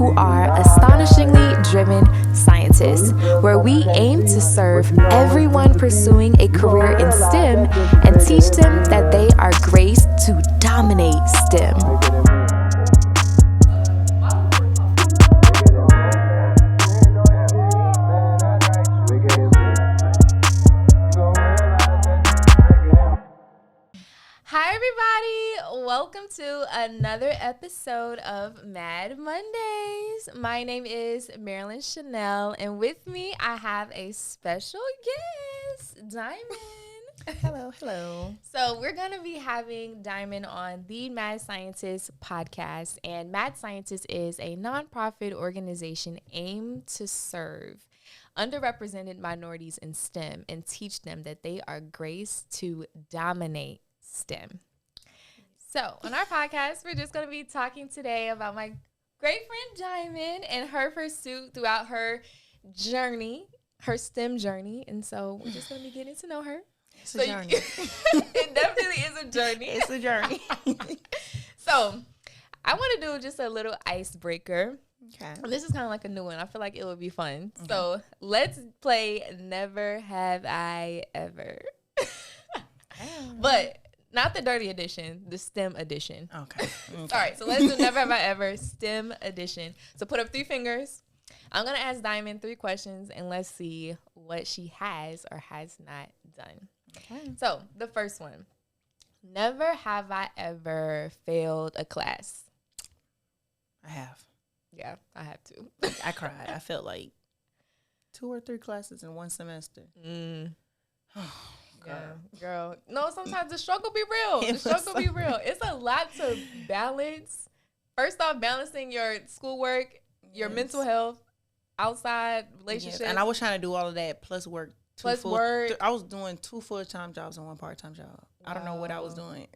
who are astonishingly driven scientists, where we aim to serve everyone pursuing a career in STEM and teach them that they are graced to dominate STEM. Hi, everybody. Welcome to another episode of Mad Mondays. My name is Marilyn Chanel, and with me, I have a special guest, Di'amyn. Hello. So we're going to be having Di'amyn on the Mad Scientist podcast, and Mad Scientist is a nonprofit organization aimed to serve underrepresented minorities in STEM and teach them that they are graced to dominate STEM. So on our podcast, we're just going to be talking today about my great friend Di'amyn and her pursuit throughout her journey, her STEM journey. And so we're just going to be getting to know her. It's a journey. It definitely is a journey. It's a journey. So I want to do just a little icebreaker. Okay. And this is kind of like a new one. I feel like it would be fun. Okay. So let's play Never Have I Ever. But not the dirty edition, the STEM edition. Okay. All right, so let's do Never Have I Ever STEM edition. So put up 3 fingers. I'm going to ask Di'amyn 3 questions, and let's see what she has or has not done. Okay. So the first one. Never have I ever failed a class. I have. Yeah, I have to. I cried. I felt like 2 or 3 classes in one semester. Girl. No, sometimes the struggle be real. The struggle be real. It's a lot to balance. First off, balancing your schoolwork, your mental health, outside relationships. Yes. And I was trying to do all of that plus work. I was doing 2 full-time jobs and 1 part-time job. Wow. I don't know what I was doing.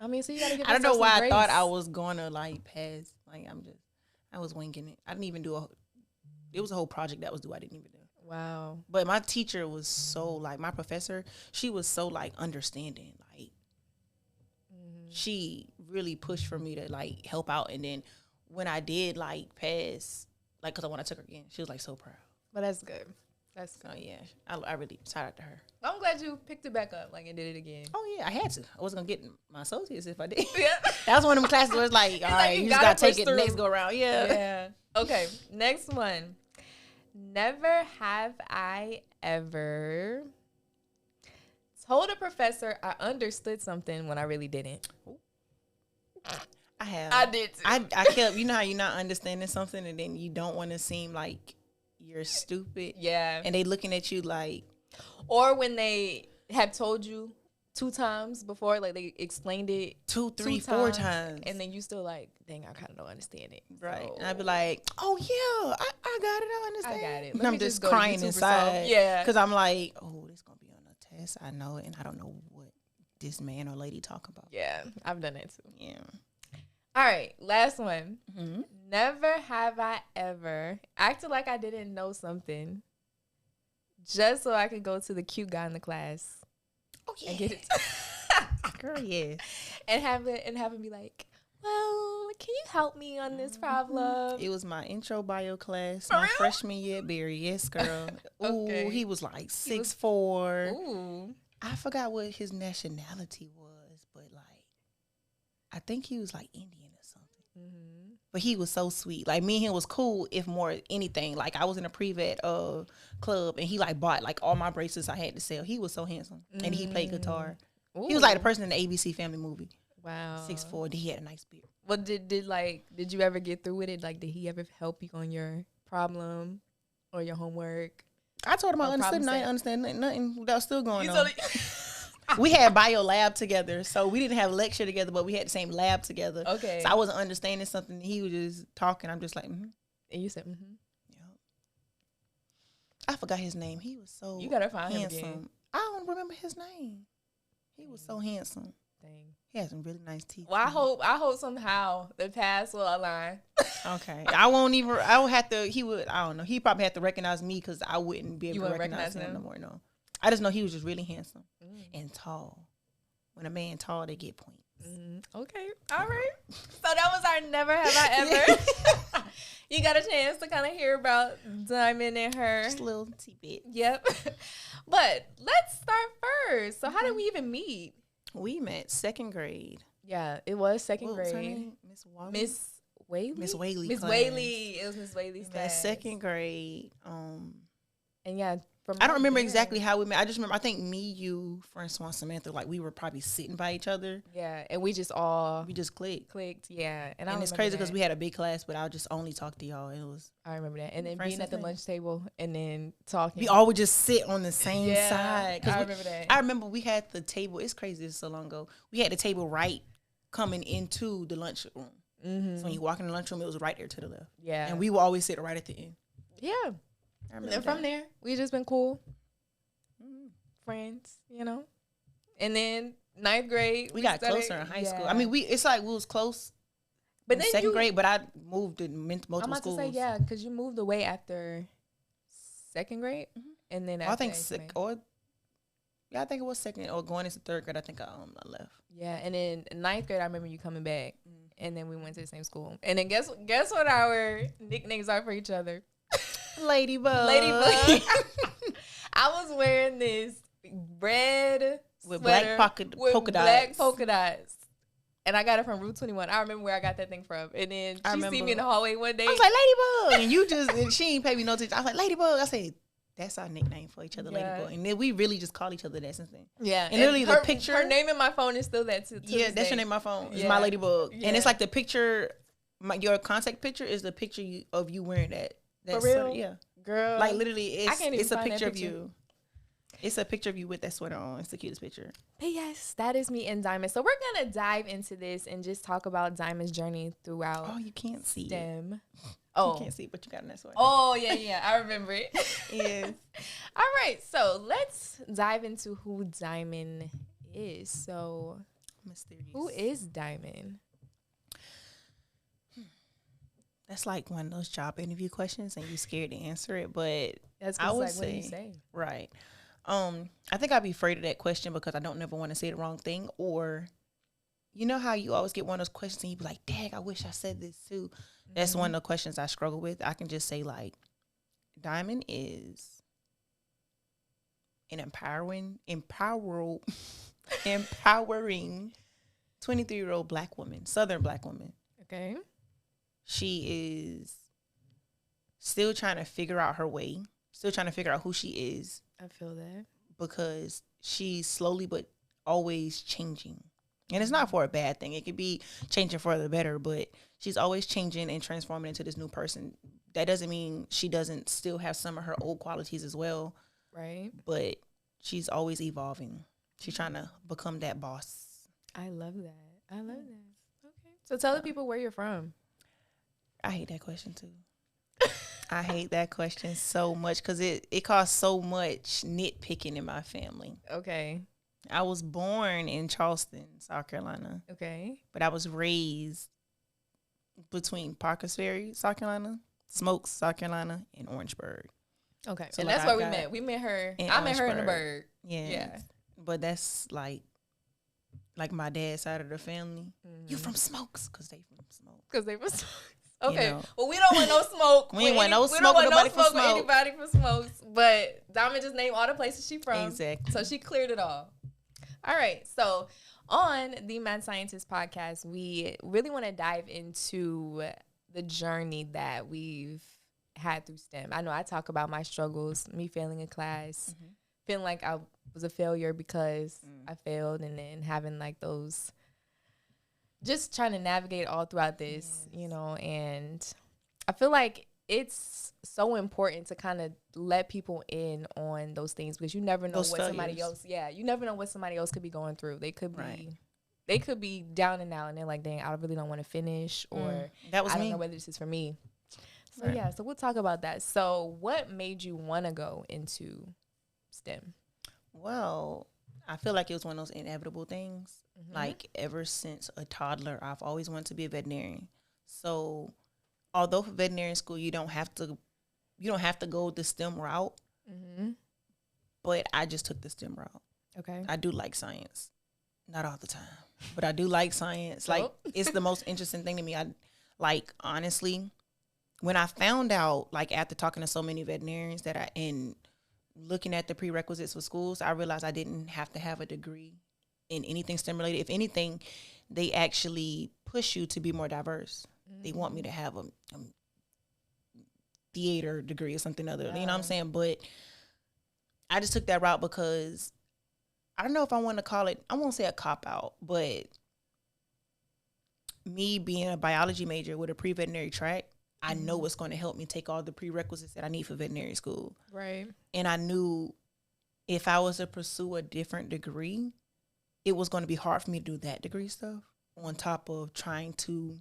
I mean, so you gotta give. I don't know why grace. I thought I was gonna pass. I was winging it. I didn't even do it was a whole project that was due. I didn't even do. Wow. But my teacher was so my professor, she was so understanding. She really pushed for me to help out. And then when I did pass, cause when I took her again, she was so proud. But that's good. That's good. So yeah, I really shout out to her. I'm glad you picked it back up and did it again. Oh yeah, I had to. I wasn't gonna get my associates if I did. Yeah. That was one of them classes where it's all right, you just gotta take it next go around. Yeah. Okay, next one. Never have I ever told a professor I understood something when I really didn't. I have. I did too. I kept, how you're not understanding something and then you don't want to seem like you're stupid. Yeah. And they looking at you or when they have told you 2 times before, they explained it 2, 3, 4 times. And then you still dang, I kind of don't understand it. Right. So. And I'd be like, oh yeah, I got it, I understand. I got it. And I'm just crying inside. Yeah. Because I'm like, oh, this going to be on a test. I know it. And I don't know what this man or lady talk about. Yeah. I've done that too. Yeah. All right. Last one. Mm-hmm. Never have I ever acted like I didn't know something just so I could go to the cute guy in the class. Oh yeah. And get it. Girl, yeah. And have him be like, well, can you help me on this problem? It was my intro bio class, For my real? freshman year at Berry. Yes, girl. Okay. Ooh, he was 6'4". Ooh. I forgot what his nationality was, but I think he was Indian or something. Mm-hmm. But he was so sweet. Me and him was cool, if more anything. I was in a pre-vet club, and he bought all my bracelets I had to sell. He was so handsome, and he played guitar. Ooh. He was the person in the ABC Family movie. Wow. 6'4". He had a nice beard. Well, did you ever get through with it? Did he ever help you on your problem or your homework? I told him I understood, and I didn't understand nothing that was still going on. We had bio lab together, so we didn't have lecture together, but we had the same lab together. Okay. So I wasn't understanding something. He was just talking. I'm just And you said, mm-hmm. Yep. I forgot his name. He was so You gotta find handsome. him again. I don't remember his name. He was so handsome. Dang. He had some really nice teeth. Well, I hope somehow the past will align. Okay. I would have to, I don't know. He probably had to recognize me because I wouldn't be able to recognize him no more. No. I just know he was just really handsome and tall. When a man tall, they get points. Okay. All right. So that was our never have I ever. You got a chance to kind of hear about Di'amyn and her. Just a little tidbit. Yep. But let's start first. So how did we even meet? We met 2nd grade. Yeah, it was second What was her grade. name? Miss Whaley? Miss Whaley? Miss Whaley. Miss class. Whaley. It was Miss Whaley's We met class. 2nd grade. And yeah, from I don't remember there- exactly how we met. I just remember, I think me, you, Francois, Samantha, like we were probably sitting by each other. Yeah, and we just all We just clicked. Yeah, and it's crazy because we had a big class, but I just only talked to y'all. It was I remember that, and then Friends being at the and lunch table and then talking. we all would just sit on the same Yeah, side. 'Cause I we- remember that. I remember we had the table. It's crazy. It's so long ago. We had the table right coming into the lunchroom. Mm-hmm. So when you walk in the lunchroom, it was right there to the left. Yeah, And we would always sit right at the end. yeah. I And remember then from that. there, we just been cool Mhm. friends, you know. And then 9th grade, We got started- closer in high school. yeah. I mean, it's like we was close but in then 2nd you, grade, but I moved to multiple I'm about schools. to say yeah, because you moved away after 2nd grade, and then Oh, I after think 8th grade. I think it was 2nd or going into 3rd grade. I think I left. Yeah, and then 9th grade, I remember you coming back, Mm-hmm. and then we went to the same school. And then guess what our nicknames are for each other? Ladybug. Ladybug. I was wearing this red With sweater black with polka black dots. polka dots. And I got it from Route 21. I remember where I got that thing from. And then I she see remember. me in the hallway one day. I was like, Ladybug. And you just, and she ain't pay me no attention. I was like, Ladybug. I said, that's our nickname for each other, Yeah. Ladybug. And then we really just call each other that since then. Yeah. And literally the her, picture- Her name in my phone is still that to Yeah, this that's your day. name on my phone. It's Yeah. my Ladybug. Yeah. And it's like the picture, your contact picture is the picture of you wearing that. For sweater. real? Yeah. Girl. Like literally, I can't even it's a find that picture of picture. you. It's a picture of you with that sweater on. It's the cutest picture. But yes, that is me and Di'amyn. So we're going to dive into this and just talk about Di'amyn's journey throughout Oh, you can't see it. STEM. You Oh. can't see it, but you got in that sweater. Oh, yeah. I remember it. Yes. All right. So let's dive into who Di'amyn is. So Mysterious. who is Di'amyn? That's like one of those job interview questions, and you're scared to answer it. But That's I would like, what do you say- say? right, I think I'd be afraid of that question because I don't never want to say the wrong thing. Or, you know how you always get one of those questions and you be like, "Dang, I wish I said this too." That's one of the questions I struggle with. I can just say like, Di'amyn is an empowering 23-year-old Black woman, Southern Black woman. Okay. She is still trying to figure out her way, still trying to figure out who she is, I feel that. because she's slowly but always changing. And it's not for a bad thing. It could be changing for the better, but she's always changing and transforming into this new person. That doesn't mean she doesn't still have some of her old qualities as well, Right. but she's always evolving. She's trying to become that boss. I love that. I love that. Okay. So tell the people where you're from. I hate that question too. I hate that question so much because it caused so much nitpicking in my family. Okay. I was born in Charleston, South Carolina, Okay. but I was raised between Parkers Ferry, South Carolina, Smokes, South Carolina, and Orangeburg. Okay. So, and like, that's I where we got met. We met her. in I met her in the Orangeburg. bird. Yeah. Yeah. But that's like my dad's side of the family. You from Smokes? Because they from Smokes. Because they was okay. know. Well, we don't want no smoke. We ain't want no we smoke don't want with no nobody from smoke with Smoke. anybody from Smokes. But Di'amyn just named all the places she from. Exactly. So she cleared it all. All right. So on the Mad Scientist podcast, we really want to dive into the journey that we've had through STEM. I know I talk about my struggles, me failing a class, feeling like I was a failure because I failed, and then having like those, just trying to navigate all throughout this, you know, and I feel like it's so important to kind of let people in on those things because you never know Those what somebody failures. else, you never know what somebody else could be going through. They could be, Right. they could be down and out and they're like, dang, I really don't want to finish, or That was I don't me. know whether this is for me. So Right. yeah, so we'll talk about that. So what made you want to go into STEM? Well, I feel like it was one of those inevitable things. Like ever since a toddler, I've always wanted to be a veterinarian. So although for veterinarian school you don't have to go the STEM route, but I just took the STEM route. Okay. I do like science. Not all the time, but I do like science. Like, it's the most interesting thing to me. I like, honestly, when I found out, like, after talking to so many veterinarians and looking at the prerequisites for schools, I realized I didn't have to have a degree in anything STEM related. If anything, they actually push you to be more diverse. Mm-hmm. They want me to have a theater degree or something other. You know what I'm saying? But I just took that route because I don't know if I want to call it, I won't say a cop-out, but me being a biology major with a pre-veterinary track, I know it's going to help me take all the prerequisites that I need for veterinary school. Right. And I knew if I was to pursue a different degree, it was going to be hard for me to do that degree stuff on top of trying to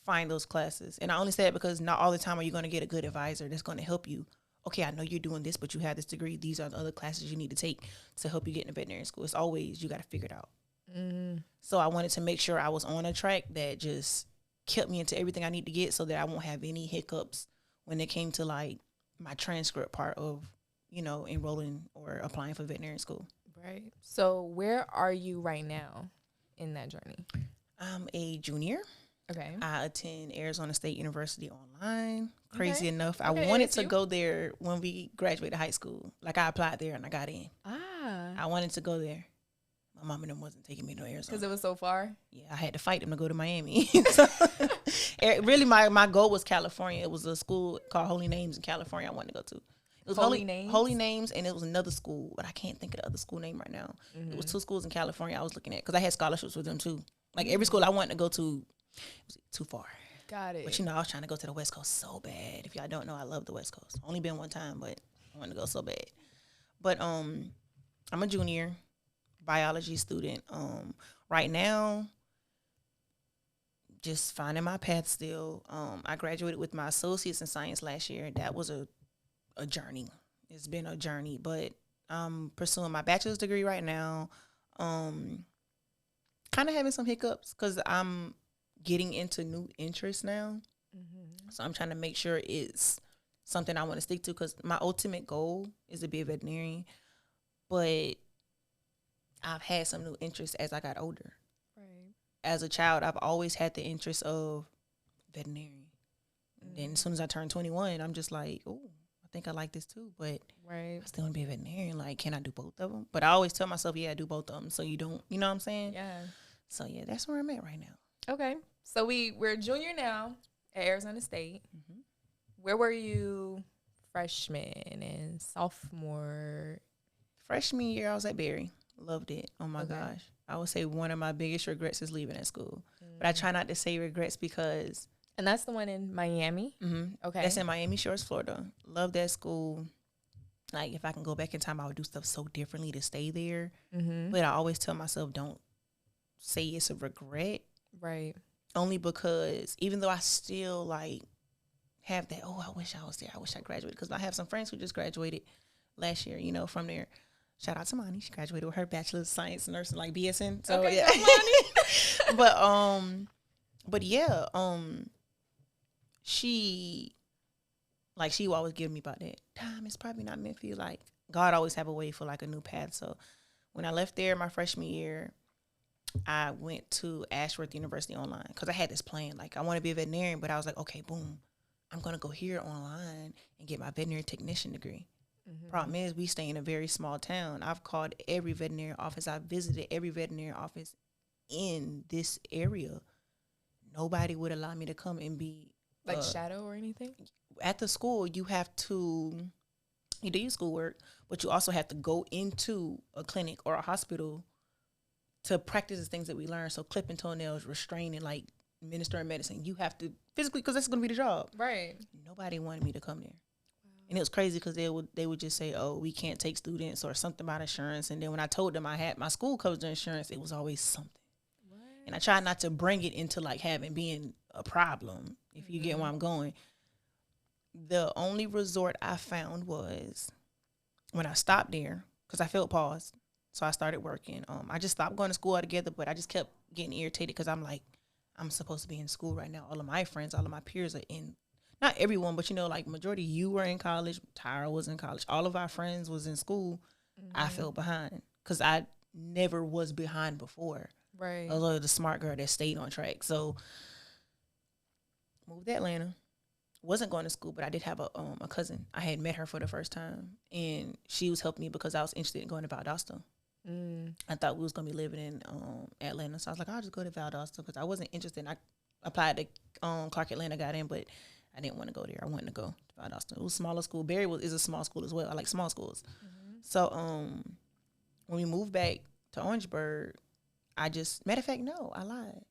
find those classes. And I only say it because not all the time are you going to get a good advisor that's going to help you. Okay, I know you're doing this, but you have this degree. These are the other classes you need to take to help you get into veterinary school. It's always, you got to figure it out. Mm-hmm. So I wanted to make sure I was on a track that just kept me into everything I need to get so that I won't have any hiccups when it came to, like, my transcript part of, you know, enrolling or applying for veterinary school. Right. So where are you right now in that journey? I'm a junior. Okay. I attend Arizona State University online. Crazy enough, I wanted to go there when we graduated high school. Like, I applied there and I got in. I wanted to go there. My mom and them wasn't taking me to Arizona. Because it was so far? Yeah, I had to fight them to go to Miami. So, really, my goal was California. It was a school called Holy Names in California I wanted to go to. It was Holy Names, and it was another school, but I can't think of the other school name right now. Mm-hmm. It was 2 schools in California I was looking at because I had scholarships with them too. Like, every school I wanted to go to, it was too far. Got it. But, you know, I was trying to go to the West Coast so bad. If y'all don't know, I love the West Coast. Only been one time, but I wanted to go so bad. But I'm a junior biology student. Right now, just finding my path still. I graduated with my associates in science last year. That was a journey. It's been a journey, but I'm pursuing my bachelor's degree right now. Kind of having some hiccups because I'm getting into new interests now. Mm-hmm. So I'm trying to make sure it's something I want to stick to because my ultimate goal is to be a veterinarian. But I've had some new interests as I got older. Right. As a child, I've always had the interest of veterinary. Mm-hmm. Then as soon as I turned 21, I'm just like, oh, I think I like this too. But I still want to be a veterinarian. Like, can I do both of them? But I always tell myself, yeah, I do both of them. So you don't, you know what I'm saying? Yeah. So, yeah, that's where I'm at right now. Okay. So we're junior now at Arizona State. Mm-hmm. Where were you freshman and sophomore? Freshman year, I was at Berry. Loved it. Oh, my gosh. I would say one of my biggest regrets is leaving that school. Mm-hmm. But I try not to say regrets because... And that's the one in Miami? Mm-hmm. Okay. That's in Miami Shores, Florida. Love that school. Like, if I can go back in time, I would do stuff so differently to stay there. Mm-hmm. But I always tell myself, don't say it's a regret. Right. Only because even though I still, like, have that, oh, I wish I was there. I wish I graduated. Because I have some friends who just graduated last year, you know, from there. Shout out to Mani. She graduated with her Bachelor's of Science Nursing, like BSN. So, okay, yeah. But yeah, she will always give me about that. Time it's probably not meant for you. Like, God always have a way for, like, a new path. So when I left there my freshman year, I went to Ashworth University online because I had this plan. Like, I want to be a veterinarian, but I was like, okay, boom, I'm going to go here online and get my veterinary technician degree. Mm-hmm. Problem is, we stay in a very small town. I've called every veterinary office. I've visited every veterinary office in this area. Nobody would allow me to come and be like shadow or anything. At the school, you do your schoolwork, but you also have to go into a clinic or a hospital to practice the things that we learn. So clipping toenails, restraining, like administering medicine. You have to physically, because that's going to be the job. Right. Nobody wanted me to come there. And it was crazy because they would just say, oh, we can't take students or something about insurance. And then when I told them I had my school covered the insurance, it was always something. What? And I tried not to bring it into, like, being a problem, if you get where I'm going. The only resort I found was when I stopped there because I felt paused. So I started working. I just stopped going to school altogether, but I just kept getting irritated because I'm like, I'm supposed to be in school right now. All of my friends, all of my peers are in. Not everyone, but, you know, like, majority you were in college. Tyra was in college. All of our friends was in school. Mm-hmm. I fell behind because I never was behind before. Right. I was the smart girl that stayed on track. So moved to Atlanta. Wasn't going to school, but I did have a cousin. I had met her for the first time, and she was helping me because I was interested in going to Valdosta. I thought we was going to be living in Atlanta, so I was like, I'll just go to Valdosta because I wasn't interested. I applied to Clark Atlanta, got in, but I didn't want to go there. I wanted to go to Valdosta. It was a smaller school. Berry is a small school as well. I like small schools. So when we moved back to Orangeburg, matter of fact, no, I lied.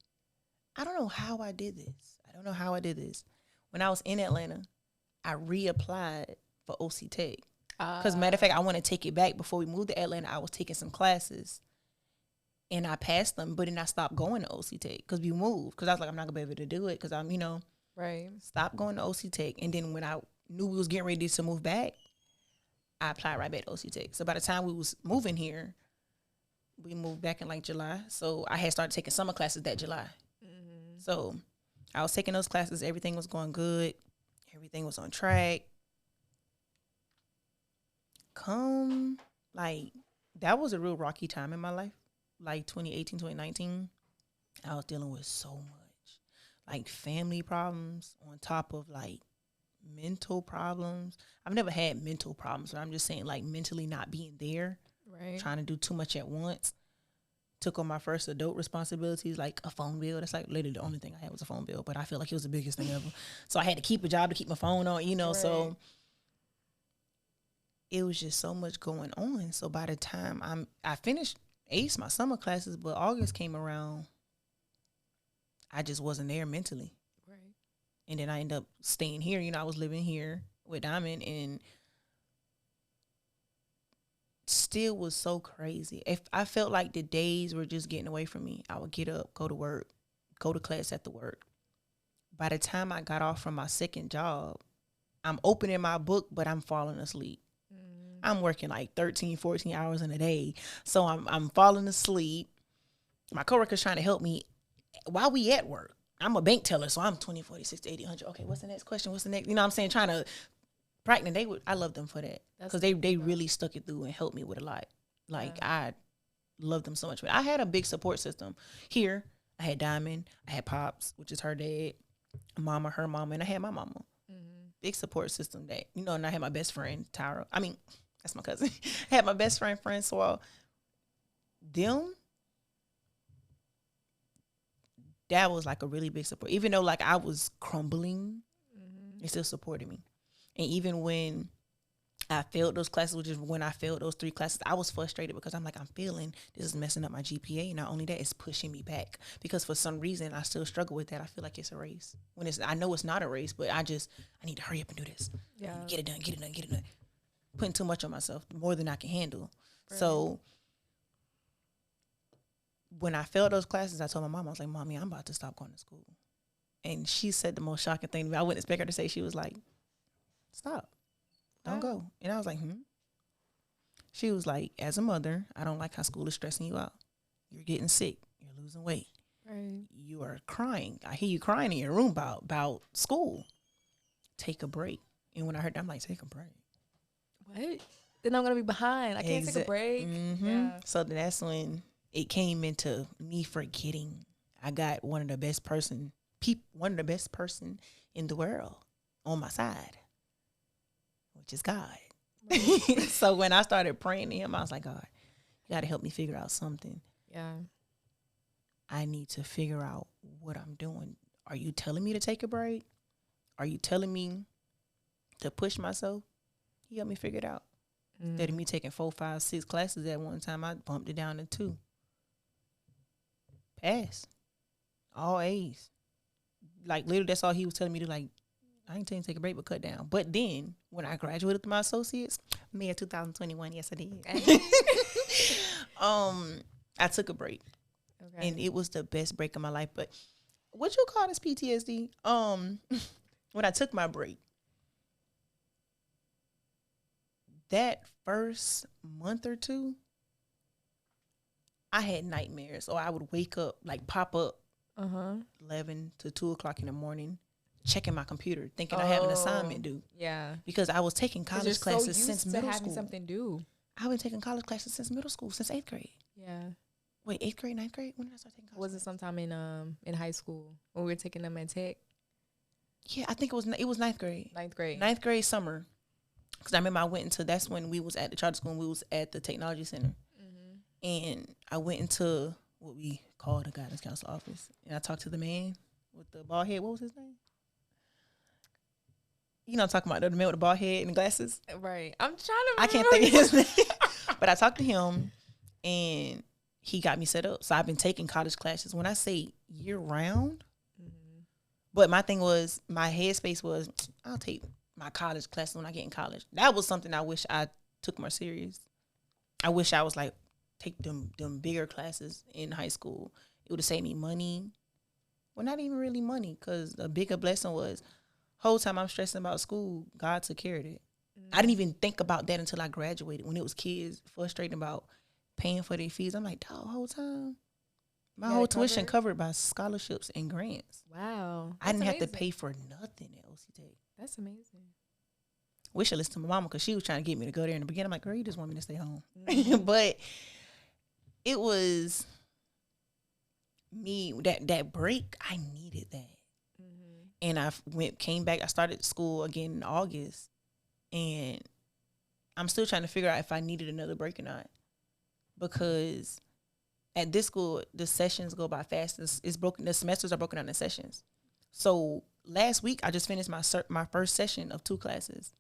I don't know how I did this. When I was in Atlanta, I reapplied for OC Tech. Because matter of fact, I want to take it back. Before we moved to Atlanta, I was taking some classes, and I passed them, but then I stopped going to OC Tech because we moved. Because I was like, I'm not going to be able to do it because I'm, right. Stopped going to OC Tech. And then when I knew we was getting ready to move back, I applied right back to OC Tech. So by the time we was moving here, we moved back in like July. So I had started taking summer classes that July. So I was taking those classes. Everything was going good. Everything was on track. That was a real rocky time in my life. Like 2018, 2019, I was dealing with so much. Like family problems on top of like mental problems. I've never had mental problems, but I'm just saying like mentally not being there. Right. Trying to do too much at once. Took on my first adult responsibilities, like a phone bill. That's like literally the only thing I had was a phone bill, but I feel like it was the biggest thing ever. So I had to keep a job to keep my phone on, Right. So it was just so much going on. So by the time I finished ACE, my summer classes, but August came around, I just wasn't there mentally. Right. And then I ended up staying here. I was living here with Di'amyn, and still was so crazy. If I felt like the days were just getting away from me, I would get up, go to work, go to class at the work. By the time I got off from my second job, I'm opening my book, but I'm falling asleep. I'm working like 13, 14 hours in a day. So I'm falling asleep. My coworker's trying to help me while we at work. I'm a bank teller, so I'm 20, 40, 60, 80, 100. Okay, what's the next question? What's the next? You know what I'm saying? Trying to practice. I love them for that. Because they really stuck it through and helped me with a lot. Like, I love them so much. But I had a big support system. Here, I had Di'amyn. I had Pops, which is her dad. Mama, her mama, and I had my mama. Big support system that, and I had my best friend, Tyra. I mean, that's my cousin. I had my best friend, Francois. That was like a really big support. Even though like I was crumbling, they still supported me. And even when I failed those classes, which is when I failed those 3 classes, I was frustrated because I'm like, I'm feeling this is messing up my GPA. Not only that, it's pushing me back because for some reason I still struggle with that. I feel like it's a race when I know it's not a race, but I need to hurry up and do this. Yeah. Get it done. Putting too much on myself, more than I can handle. Right. So when I failed those classes, I told my mom, I was like, Mommy, I'm about to stop going to school. And she said the most shocking thing to me. I wouldn't expect her to say. She was like, stop. Don't go. And I was like, She was like, as a mother, I don't like how school is stressing you out. You're getting sick. You're losing weight. Right. You are crying. I hear you crying in your room about school. Take a break. And when I heard that, I'm like, take a break. What? Then I'm going to be behind. I can't take a break. Yeah. So that's when it came into me forgetting I got one of the best person in the world on my side, which is God. Right. So when I started praying to him, I was like, God, you got to help me figure out something. Yeah. I need to figure out what I'm doing. Are you telling me to take a break? Are you telling me to push myself? He helped me figure it out. Instead of me taking 4, 5, 6 classes at one time, I bumped it down to 2. Pass. All A's. Like, literally, that's all he was telling me to, like, I ain't telling you to take a break, but cut down. But then, when I graduated with my associates, May of 2021, yes, I did. I took a break. Okay. And it was the best break of my life. But what you call this PTSD? When I took my break, that first month or 2, I had nightmares. Or I would wake up, like pop up 11 to 2 o'clock in the morning, checking my computer, thinking I have an assignment due. Yeah. Because I was taking college classes since middle school. Having something due. I've been taking college classes since middle school, since 8th grade. Yeah. Yeah. Wait, 8th grade, 9th grade? When did I start taking college? Was it sometime in high school when we were taking them at Tech? Yeah, I think it was 9th grade. 9th grade. 9th grade summer. Because I remember I went into, that's when we was at the charter school and we was at the technology center. Mm-hmm. And I went into what we call the guidance counselor office. And I talked to the man with the bald head. What was his name? You know, I'm talking about the man with the bald head and the glasses. Right. I'm trying to remember. I can't think of his name. But I talked to him and he got me set up. So I've been taking college classes. When I say year round, but my thing was, my headspace was, I'll take my college classes when I get in college. That was something I wish I took more serious. I wish I was like, take them bigger classes in high school. It would have saved me money. Well, not even really money, because the bigger blessing was, whole time I'm stressing about school, God took care of it. I didn't even think about that until I graduated. When it was kids frustrating about paying for their fees, I'm like, dog, whole time. My whole tuition covered by scholarships and grants. Wow. I didn't have to pay for nothing at OC Tech. That's amazing. Wish I listened to my mama, because she was trying to get me to go there in the beginning. I'm like, girl, you just want me to stay home. Mm-hmm. But it was me, that break, I needed that. Mm-hmm. And I came back. I started school again in August. And I'm still trying to figure out if I needed another break or not. Because at this school, the sessions go by fast. It's broken. The semesters are broken down in sessions. So last week, I just finished my first session of 2 classes.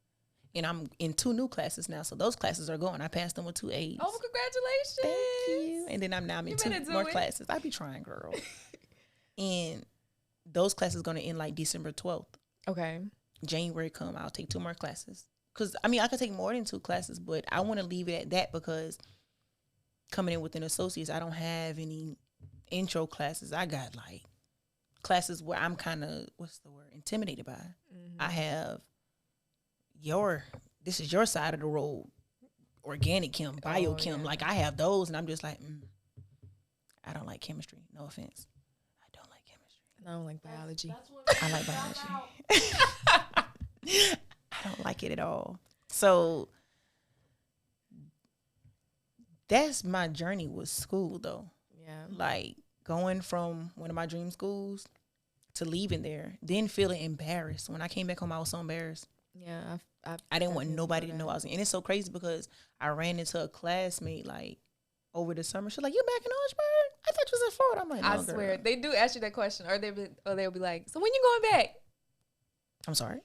And I'm in 2 new classes now. So those classes are going. I passed them with 2 A's. Oh, congratulations. Thank you. And then I'm in 2 more classes. I be trying, girl. And those classes going to end like December 12th. Okay. January come, I'll take 2 more classes. Because, I mean, I could take more than 2 classes, but I want to leave it at that, because coming in with an associates, I don't have any intro classes. I got like classes where I'm kind of, intimidated by. Mm-hmm. I have this is your side of the road, organic chem, biochem. Yeah. Like I have those, and I'm just like, I don't like chemistry. No offense. I don't like chemistry. I don't like biology. I like biology. I don't like it at all. So that's my journey with school, though. Yeah. Like going from one of my dream schools to leaving there, then feeling embarrassed. When I came back home, I was so embarrassed. Yeah. I didn't want nobody to know I was in. And it's so crazy because I ran into a classmate like over the summer. She's like, "You back in Orangeburg? I thought you was in Florida." I'm like, "No, I swear." They do ask you that question, or they'll be like, "So when you going back?" I'm sorry.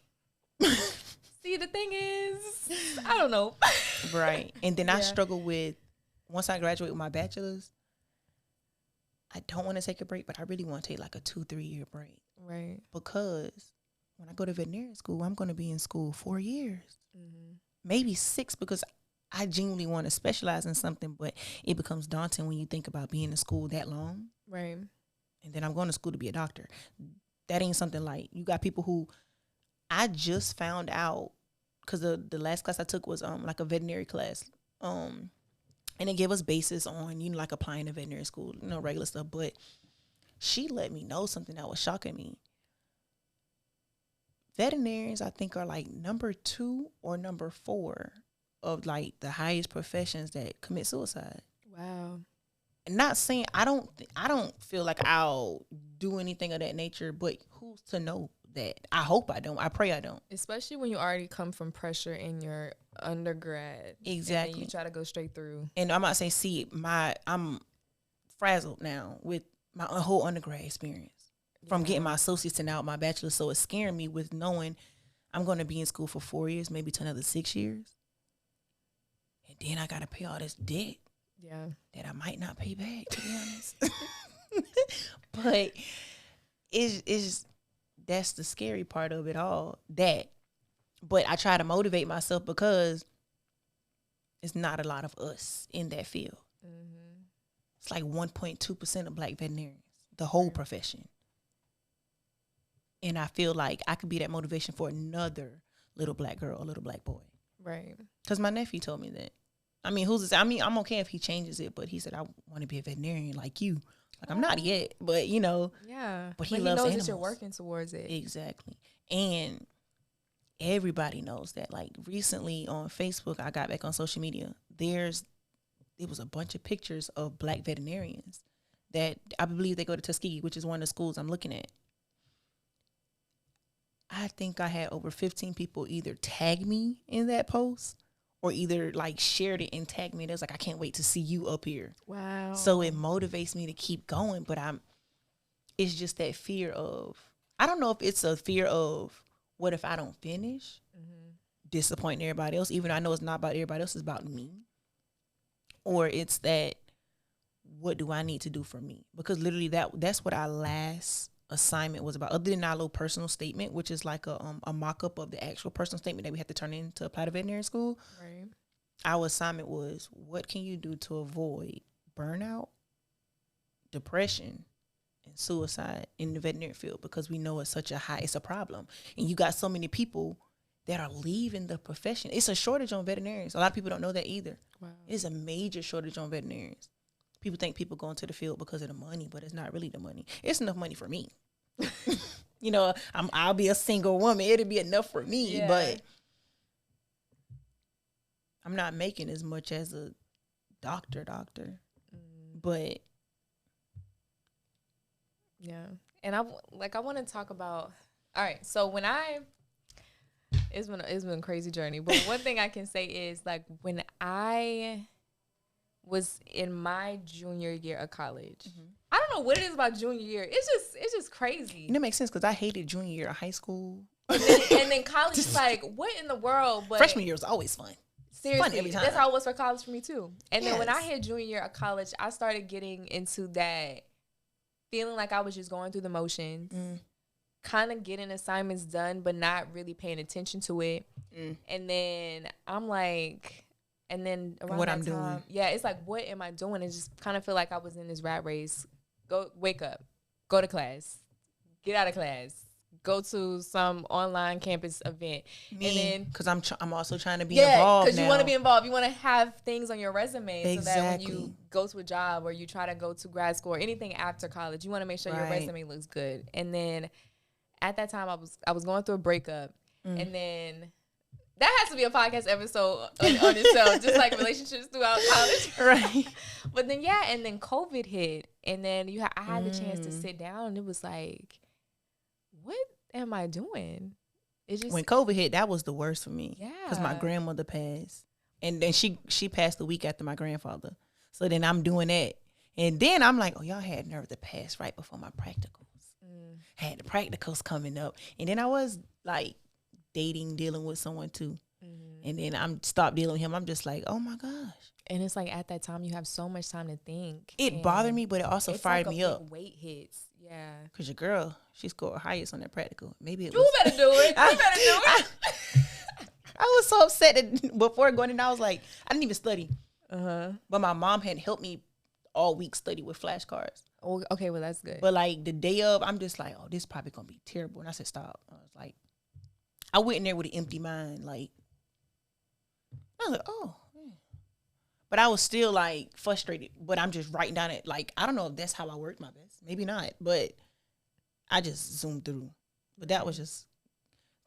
See, the thing is, I don't know. Right. And then I struggle with, once I graduate with my bachelor's, I don't want to take a break, but I really want to take like a 2-3 year break. Right. Because when I go to veterinary school, I'm going to be in school 4 years, maybe 6, because I genuinely want to specialize in something, but it becomes daunting when you think about being in school that long. Right. And then I'm going to school to be a doctor. That ain't something like, you got people who, I just found out, because the last class I took was like a veterinary class. And it gave us basis on, like applying to veterinary school, regular stuff. But she let me know something that was shocking me. Veterinarians, I think, are like number 2 or number 4 of like the highest professions that commit suicide. Wow. And not saying I don't feel like I'll do anything of that nature, but who's to know that? I hope I don't. I pray I don't. Especially when you already come from pressure in your undergrad. Exactly. And you try to go straight through. And I'm not saying, I'm frazzled now with my whole undergrad experience. From getting my associates and now my bachelor's. So it's scaring me with knowing I'm going to be in school for 4 years, maybe to another 6 years. And then I got to pay all this debt. Yeah. That I might not pay back, to be honest. But it's that's the scary part of it all. But I try to motivate myself because it's not a lot of us in that field. Mm-hmm. It's like 1.2% of Black veterinarians, the whole profession. And I feel like I could be that motivation for another little Black girl, a little Black boy. Right. Because my nephew told me that. I mean, I'm okay if he changes it, but he said, "I want to be a veterinarian like you." Like, I'm not yet, but Yeah. But he loves animals. That you're working towards it. Exactly. And everybody knows that. Like, recently on Facebook, I got back on social media. There's it was a bunch of pictures of Black veterinarians that I believe they go to Tuskegee, which is one of the schools I'm looking at. I think I had over 15 people either tag me in that post or either like shared it and tagged me. It was like, I can't wait to see you up here. Wow. So it motivates me to keep going, but it's just that fear of, I don't know if it's a fear of what if I don't finish, disappointing everybody else, even though I know it's not about everybody else, it's about me. Or it's that, what do I need to do for me? Because literally that's what our last assignment was about, other than our little personal statement, which is like a mock-up of the actual personal statement that we had to turn in to apply to veterinary school. Right. Our assignment was, what can you do to avoid burnout, depression, and suicide in the veterinary field? Because we know it's a problem. And you got so many people that are leaving the profession. It's a shortage on veterinarians. A lot of people don't know that either. Wow. It's a major shortage on veterinarians. People think people go into the field because of the money, but it's not really the money. It's enough money for me. You know, I'll be a single woman. It'll be enough for me, but I'm not making as much as a doctor. But yeah. And I want to talk about, all right, so when it's been a crazy journey, but one thing I can say is, like, when I was in my junior year of college, I don't know what it is about junior year. It's just crazy. And it makes sense because I hated junior year of high school. And then college is like, what in the world? But freshman year was always fun. Seriously, fun every time. That's how it was for college for me too. And then when I hit junior year of college, I started getting into that feeling like I was just going through the motions, kind of getting assignments done, but not really paying attention to it. And then I'm like, and then around what that I'm time, doing. it's like, what am I doing? And just kind of feel like I was in this rat race. Wake up, go to class, get out of class, go to some online campus event. And then, because I'm also trying to be involved. Because you want to be involved. You want to have things on your resume exactly. so that when you go to a job or you try to go to grad school or anything after college, you want to make sure your resume looks good. And then at that time, I was going through a breakup, and then that has to be a podcast episode on itself, just like relationships throughout college. Right. But then, and then COVID hit, and then I had the chance to sit down, and it was like, what am I doing? It's just, when COVID hit, that was the worst for me. Yeah. Because my grandmother passed. And then she passed the week after my grandfather. So then I'm doing that. And then I'm like, oh, y'all had nerve to pass right before my practicals. Had the practicals coming up. And then I was like dealing with someone too. And then I'm stopped dealing with him. I'm just like, oh my gosh. And it's like, at that time, you have so much time to think. It bothered me, but it also fired me up. Weight hits. Yeah. Because your girl, she scored highest on that practical. Maybe it you better do it. I was so upset that before going in, I was like, I didn't even study. But my mom had helped me all week study with flashcards. Oh, okay, well, that's good. But like the day of, I'm just like, oh, this is probably going to be terrible. And I said, stop. I was like, I went in there with an empty mind. Like, I was like, oh. Yeah. But I was still like frustrated. But I'm just writing down it. Like, I don't know if that's how I worked my best. Maybe not. But I just zoomed through. But that was just,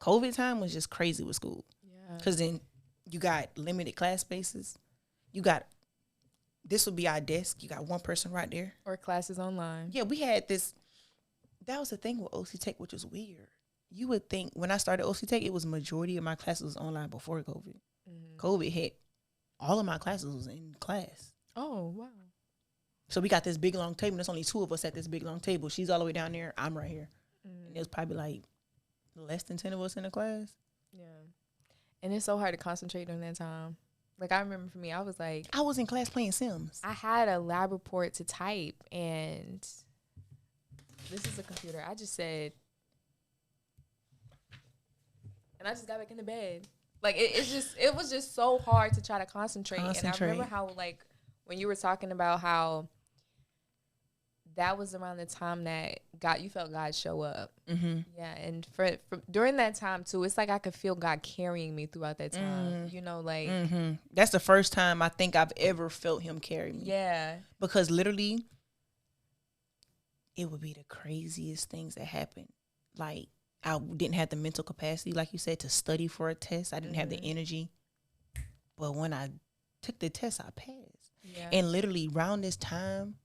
COVID time was just crazy with school. Yeah. Because then you got limited class spaces. You got, this would be our desk. You got one person right there. Or classes online. Yeah, we had this. That was the thing with OC Tech, which was weird. You would think when I started OC Tech, it was majority of my classes was online before COVID. COVID hit. All of my classes was in class. Oh, wow. So we got this big, long table. There's only two of us at this big, long table. She's all the way down there. I'm right here. And it was probably like less than 10 of us in the class. Yeah. And it's so hard to concentrate during that time. Like, I remember for me, I was like, I was in class playing Sims. I had a lab report to type, and this is a computer. I just said, and I just got back into bed. Like, it was just so hard to try to concentrate. And I remember how, like, when you were talking about how that was around the time that you felt God show up. Yeah, and for during that time too, it's like I could feel God carrying me throughout that time. You know, like that's the first time I think I've ever felt Him carry me. Yeah, because literally, it would be the craziest things that happened. Like, I didn't have the mental capacity, like you said, to study for a test. I didn't have the energy, but when I took the test, I passed. Yeah. And literally around this time,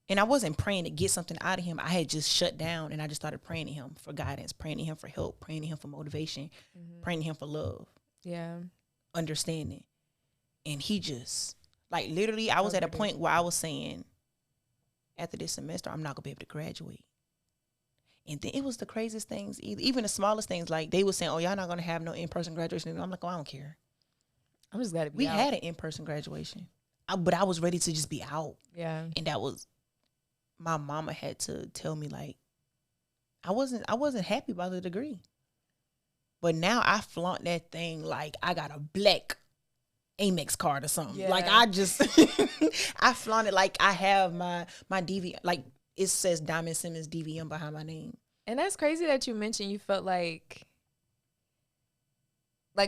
and I wasn't praying to get something out of him. I had just shut down and I just started praying to him for guidance, praying to him for help, praying to him for motivation, praying to him for love. Yeah. Understanding. And he just, like, literally, I was at a point where I was saying, after this semester, I'm not going to be able to graduate. And then it was the craziest things, even the smallest things. Like, they were saying, oh, y'all not going to have no in-person graduation. And I'm like, oh, I don't care. I'm just glad to be We out. had an in-person graduation. But I was ready to just be out. Yeah. And that was, my mama had to tell me, like, I wasn't happy about the degree. But now I flaunt that thing like I got a black Amex card or something. Yeah. Like, I just, I flaunt it like I have my DV, like, it says Di'amyn Simmons DVM behind my name. And that's crazy that you mentioned you felt like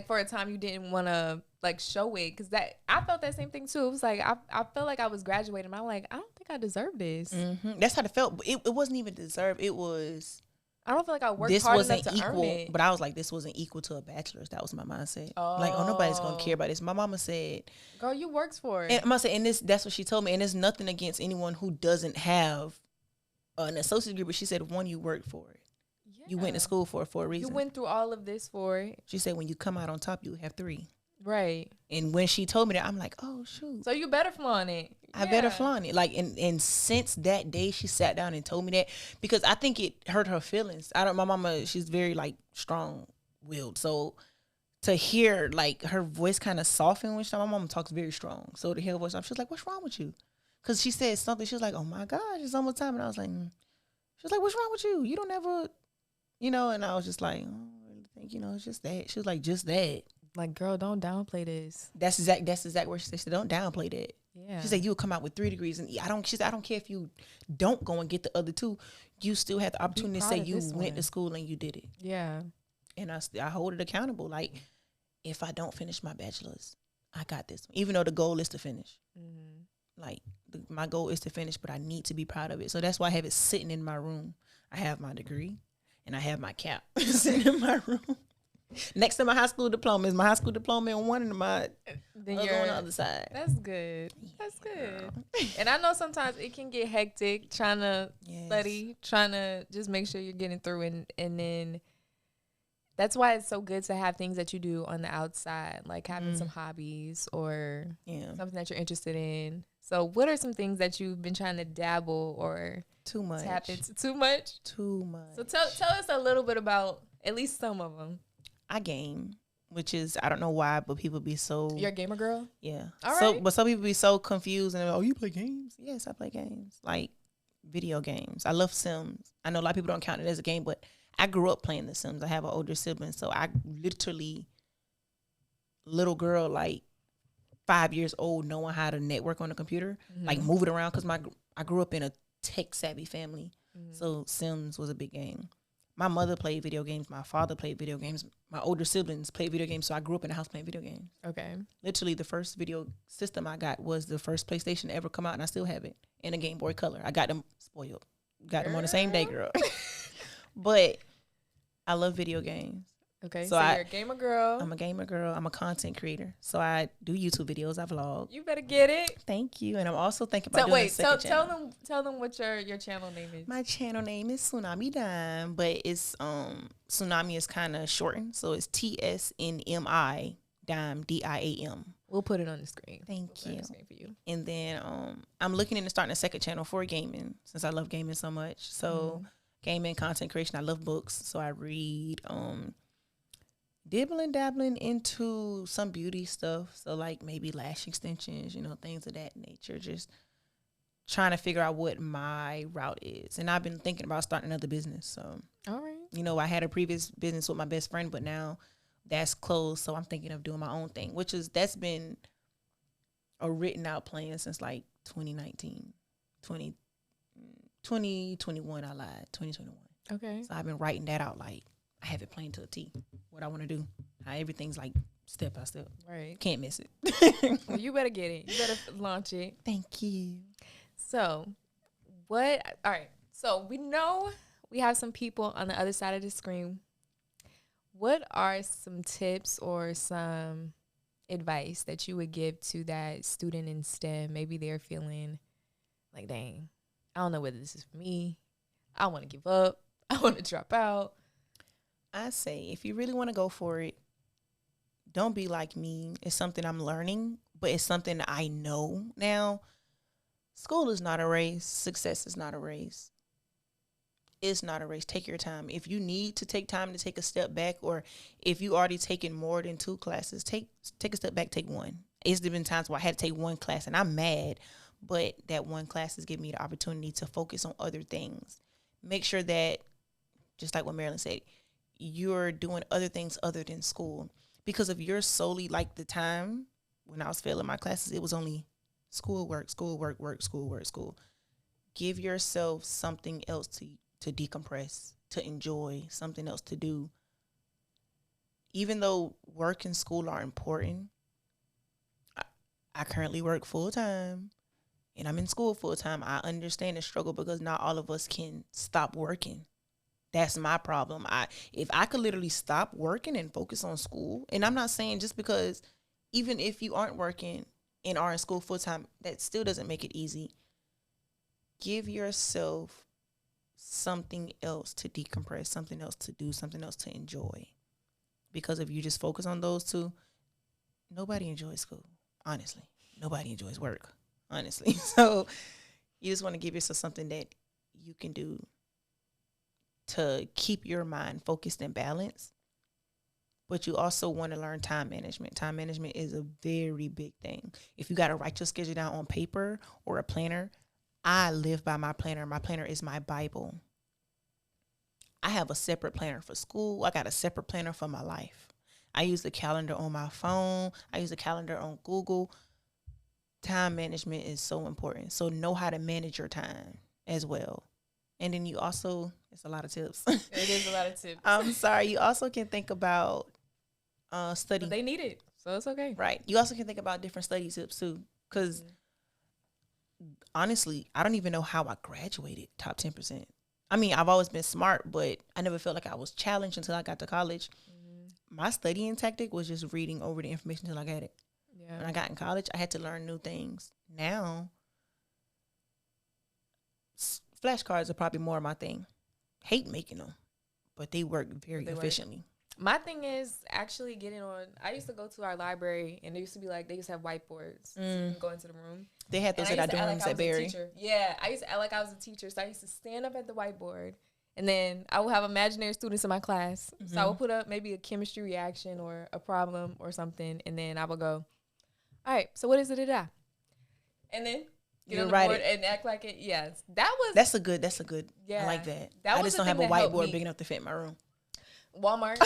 for a time you didn't want to, like, show it. Because I felt that same thing, too. It was like, I felt like I was graduating. I'm like, I don't think I deserve this. Mm-hmm. That's how it felt. But it wasn't even deserved. It was... I don't feel like I worked hard enough to equal, earn it. But I was like, this wasn't equal to a bachelor's. That was my mindset. Like, oh, nobody's going to care about this. My mama said... Girl, you worked for it. And mama said, and that's what she told me. And there's nothing against anyone who doesn't have an associate degree. But she said, one, you worked for it. Yeah. You went to school for a reason. You went through all of this for it. She said, when you come out on top, you have 3. Right. And when she told me that, I'm like, oh, shoot. So you better flaunt it. I better flaunt it. Like, and since that day, she sat down and told me that, because I think it hurt her feelings. My mama, she's very, like, strong-willed. So to hear, like, her voice kind of soften when my mama talks very strong. So to hear her voice, she was like, what's wrong with you? Because she said something. She was like, oh, my gosh, it's almost time. And I was like, She was like, what's wrong with you? You don't ever, and I was just like, oh, I really think, it's just that. She was like, just that. Like, girl, don't downplay this. That's exact word she said. She said, don't downplay that. Yeah. She said, you'll come out with 3 degrees. And she said, I don't care if you don't go and get the other 2. You still have the opportunity to say you went to school and you did it. Yeah. And I hold it accountable. Like, if I don't finish my bachelor's, I got this. Even though the goal is to finish. Mm-hmm. Like, my goal is to finish, but I need to be proud of it. So that's why I have it sitting in my room. I have my degree and I have my cap sitting in my room. Next to my high school diploma is my high school diploma, and one of my other on the other side. That's good. That's good. And I know sometimes it can get hectic trying to study, trying to just make sure you're getting through, and then that's why it's so good to have things that you do on the outside, like having some hobbies or something that you're interested in. So what are some things that you've been trying to dabble or too much tap into? Too much? Too much. So tell us a little bit about at least some of them. I game, which is, I don't know why, but people be so... You're a gamer girl? Yeah. All right. But some people be so confused and oh, you play games? Yes, I play games. Like, video games. I love Sims. I know a lot of people don't count it as a game, but I grew up playing The Sims. I have an older sibling, so I literally, little girl, like 5 years old, knowing how to network on a computer, like move it around, because I grew up in a tech-savvy family, so Sims was a big game. My mother played video games. My father played video games. My older siblings played video games, so I grew up in a house playing video games. Okay. Literally, the first video system I got was the first PlayStation to ever come out, and I still have it, in a Game Boy Color. I got them spoiled. Got them on the same day, girl. But I love video games. Okay, so you're a gamer girl. I'm a gamer girl. I'm a content creator. So I do YouTube videos. I vlog. You better get it. Thank you. And I'm also thinking about doing a second channel. Tell them what your channel name is. My channel name is Tsunami Dime, but it's Tsunami is kind of shortened, so it's TSNMI Dime DIAM. We'll put it on the screen. Thank you. On the screen for you. And then I'm looking into starting a second channel for gaming, since I love gaming so much. So gaming, content creation. I love books, so I read. Dabbling into some beauty stuff, so like maybe lash extensions, things of that nature. Just trying to figure out what my route is, and I've been thinking about starting another business. So, all right, I had a previous business with my best friend, but now that's closed. So I'm thinking of doing my own thing, that's been a written out plan since like 2019, 2021. I lied, 2021. Okay, so I've been writing that out like. I have it plain to a T, what I want to do, how everything's like step by step. Right. Can't miss it. Well, you better get it. You better launch it. Thank you. So all right. So we know we have some people on the other side of the screen. What are some tips or some advice that you would give to that student in STEM? Maybe they're feeling like, dang, I don't know whether this is for me. I want to give up. I want to drop out. I say, if you really want to go for it, don't be like me. It's something I'm learning, but it's something I know now. School is not a race. Success is not a race. It's not a race. Take your time. If you need to take time to take a step back, or if you already taken more than 2 classes, take a step back, take one. It's been times where I had to take 1 class and I'm mad, but that 1 class is giving me the opportunity to focus on other things. Make sure that, just like what Marilyn said, you're doing other things other than school. Because if you're solely like the time when I was failing my classes, it was only schoolwork, school. Give yourself something else to decompress, to enjoy, something else to do. Even though work and school are important, I currently work full time and I'm in school full time. I understand the struggle because not all of us can stop working. That's my problem. If I could literally stop working and focus on school, and I'm not saying just because even if you aren't working and are in school full time, that still doesn't make it easy. Give yourself something else to decompress, something else to do, something else to enjoy. Because if you just focus on those 2, nobody enjoys school, honestly. Nobody enjoys work, honestly. So you just want to give yourself something that you can do to keep your mind focused and balanced. But you also want to learn time management. Time management is a very big thing. If you got to write your schedule down on paper or a planner, I live by my planner. My planner is my Bible. I have a separate planner for school. I got a separate planner for my life. I use the calendar on my phone. I use the calendar on Google. Time management is so important. So know how to manage your time as well. And then you also, it's a lot of tips. It is a lot of tips. I'm sorry. You also can think about study. But they need it, so it's okay. Right. You also can think about different study tips too. Because honestly, I don't even know how I graduated top 10%. I mean, I've always been smart, but I never felt like I was challenged until I got to college. My studying tactic was just reading over the information until I got it. Yeah. When I got in college, I had to learn new things. Now, flashcards are probably more my thing. Hate making them, but they work very efficiently. My thing is actually getting on. I used to go to our library, and they used to have whiteboards. So you can go into the room. They had those at our dorms at Barry. Yeah, I used to act like I was a teacher, so I used to stand up at the whiteboard, and then I would have imaginary students in my class. Mm-hmm. So I would put up maybe a chemistry reaction or a problem or something, and then I would go, "All right, so what is it today?" And then get on the board and act like it. Yes, That's a good. Yeah, I like that. I just don't have a whiteboard big enough to fit in my room. Walmart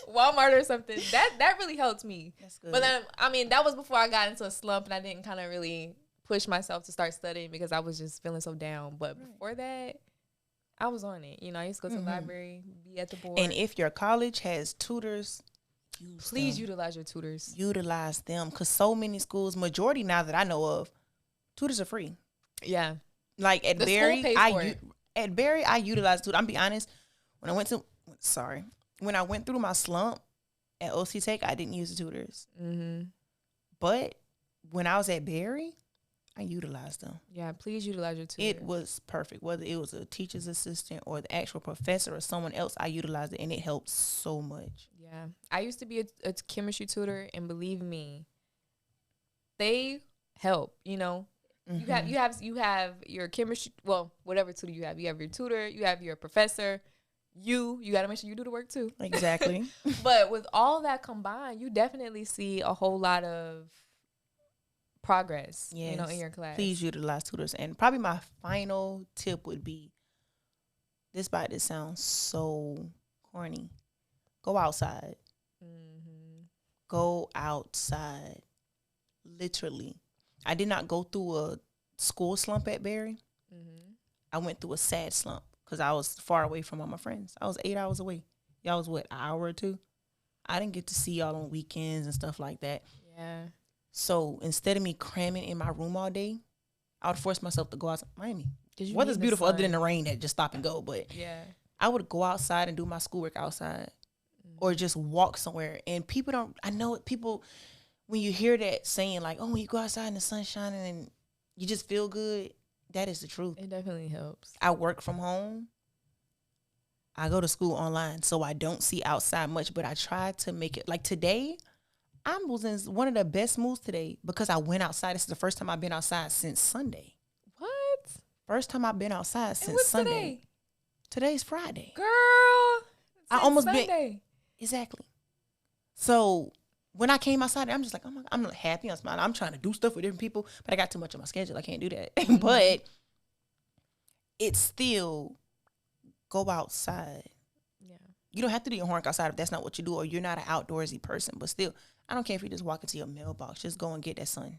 or something. That really helped me. That's good. But then, I mean, that was before I got into a slump and I didn't kind of really push myself to start studying because I was just feeling so down. But before that, I was on it. You know, I used to go to the library, be at the board. And if your college has tutors, please utilize your tutors. Utilize them, because so many schools, majority now that I know of, tutors are free. Yeah. Like at Barry, I utilized tutors. I'm be honest, when I went through my slump at OC Tech, I didn't use the tutors. Mm-hmm. But when I was at Barry, I utilized them. Yeah, please utilize your tutors. It was perfect. Whether it was a teacher's assistant or the actual professor or someone else, I utilized it, and it helped so much. Yeah. I used to be a chemistry tutor, and believe me, they help, you know. Mm-hmm. You have your chemistry, well, whatever tutor you have. You have your tutor, you have your professor. You got to make sure you do the work too. Exactly. But with all that combined, you definitely see a whole lot of progress, you know, in your class. Please utilize tutors. And probably my final tip would be, this bite that sounds so corny. Go outside. Mm-hmm. Go outside. Literally. I did not go through a school slump at Barry. Mm-hmm. I went through a sad slump. Because I was far away from all my friends. I was 8 hours away. Y'all was, what, an hour or two? I didn't get to see y'all on weekends and stuff like that. Yeah. So instead of me cramming in my room all day, I would force myself to go outside. Miami. Weather's beautiful other than the rain that just stop and go. But yeah, I would go outside and do my schoolwork outside. Or just walk somewhere. And people don't, I know people, when you hear that saying, like, oh, when you go outside and the sun's shining and you just feel good, that is the truth. It definitely helps. I work from home. I go to school online, so I don't see outside much, but I try to make it. Like today, I was in one of the best moods today because I went outside. This is the first time I've been outside since Sunday. What? First time I've been outside since Sunday. Today? Today's Friday. Girl, I almost Sunday. been. Exactly. So when I came outside, I'm just like, oh my God, I'm happy, I'm smiling. I'm trying to do stuff with different people, but I got too much on my schedule. I can't do that. But it's still go outside. Yeah. You don't have to do your homework outside if that's not what you do, or you're not an outdoorsy person. But still, I don't care if you just walk into your mailbox. Just go and get that sun.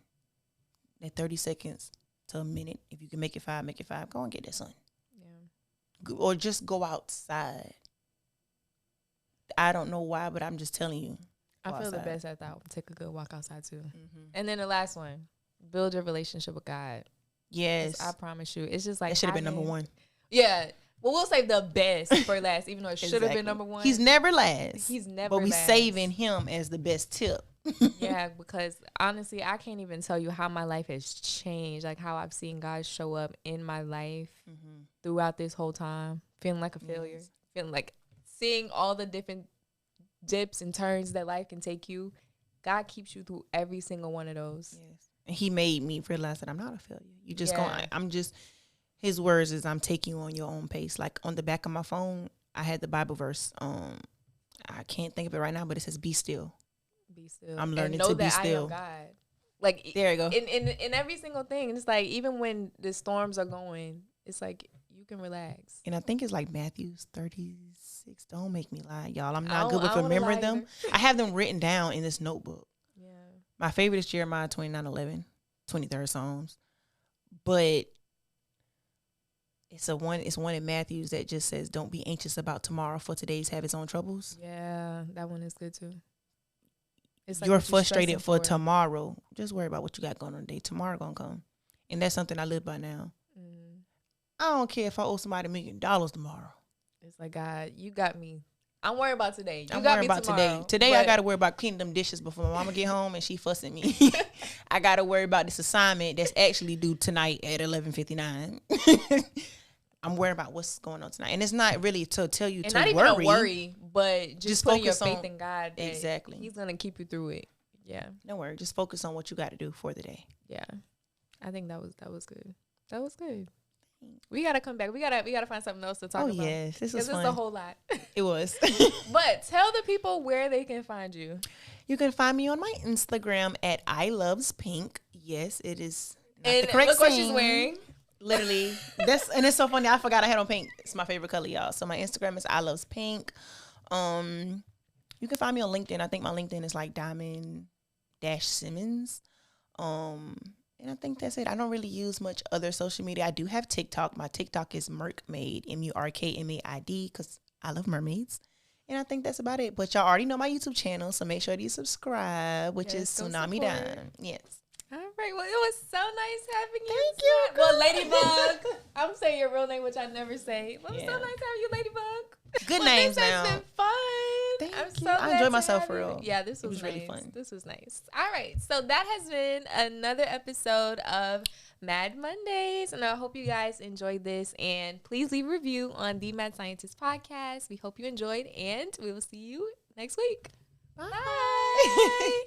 That 30 seconds to a minute. If you can make it 5, make it 5. Go and get that sun. Yeah. Or just go outside. I don't know why, but I'm just telling you. I feel the best after I take a good walk outside too. And then the last one, build your relationship with God. Yes. I promise you. It's just like. That should have been number one. Yeah. Well, we'll save the best for last, even though it should have been number one. He's never last. He's never But we last. saving him as the best tip. Yeah, because honestly, I can't even tell you how my life has changed. Like how I've seen God show up in my life throughout this whole time. Feeling like a failure. Feeling like seeing all the different dips and turns that life can take you. God keeps you through every single one of those. Yes. And he made me realize that I'm not a failure. You just I'm just, his words is I'm taking you on your own pace. Like on the back of my phone, I had the Bible verse. I can't think of it right now, but it says, be still. Be still. I'm learning to be still. I am God. Like there you go. In every single thing. It's like even when the storms are going, it's like you can relax. And I think it's like Matthew 36. Don't make me lie, y'all. I'm not good with remembering them. I have them written down in this notebook. Yeah. My favorite is Jeremiah 29:11, 23rd Psalms. But it's one in Matthew's that just says, don't be anxious about tomorrow, for today's have its own troubles. Yeah, that one is good too. It's like you're frustrated for tomorrow. Just worry about what you got going on today. Tomorrow gonna come. And that's something I live by now. I don't care if I owe somebody $1 million tomorrow. It's like, God, you got me. I'm worried about today. I'm worried about today. Today I got to worry about cleaning them dishes before my mama get home and she fussing me. I got to worry about this assignment that's actually due tonight at 11:59. I'm worried about what's going on tonight. And it's not really to tell you and to worry. And not even a worry, but just putting your faith in God. Exactly. He's going to keep you through it. Yeah. Don't worry. Just focus on what you got to do for the day. Yeah. I think that was good. That was good. We gotta come back. We gotta find something else to talk about. Oh yes, this was fun. It's a whole lot. It was. But tell the people where they can find you. You can find me on my Instagram at ilovespink. Yes, it is. And the correct look what she's wearing. Literally, and it's so funny. I forgot I had on pink. It's my favorite color, y'all. So my Instagram is ilovespink. You can find me on LinkedIn. I think my LinkedIn is like Di'amyn Simmons. And I think that's it. I don't really use much other social media. I do have TikTok. My TikTok is Merkmaid, Murkmaid, because I love mermaids. And I think that's about it. But y'all already know my YouTube channel, so make sure you subscribe, which is Tsunami Dime. Yes. All right. Well, it was so nice having you. Thank you. Well, Ladybug. I'm saying your real name, which I never say. Well, it was so nice having you, Ladybug. Good names now. This has been fun. Thank you. I enjoyed myself for real. Yeah, this was nice. Really fun. This was nice. All right. So that has been another episode of Mad Mondays. And I hope you guys enjoyed this. And please leave a review on the Mad Scientist podcast. We hope you enjoyed. And we will see you next week. Bye.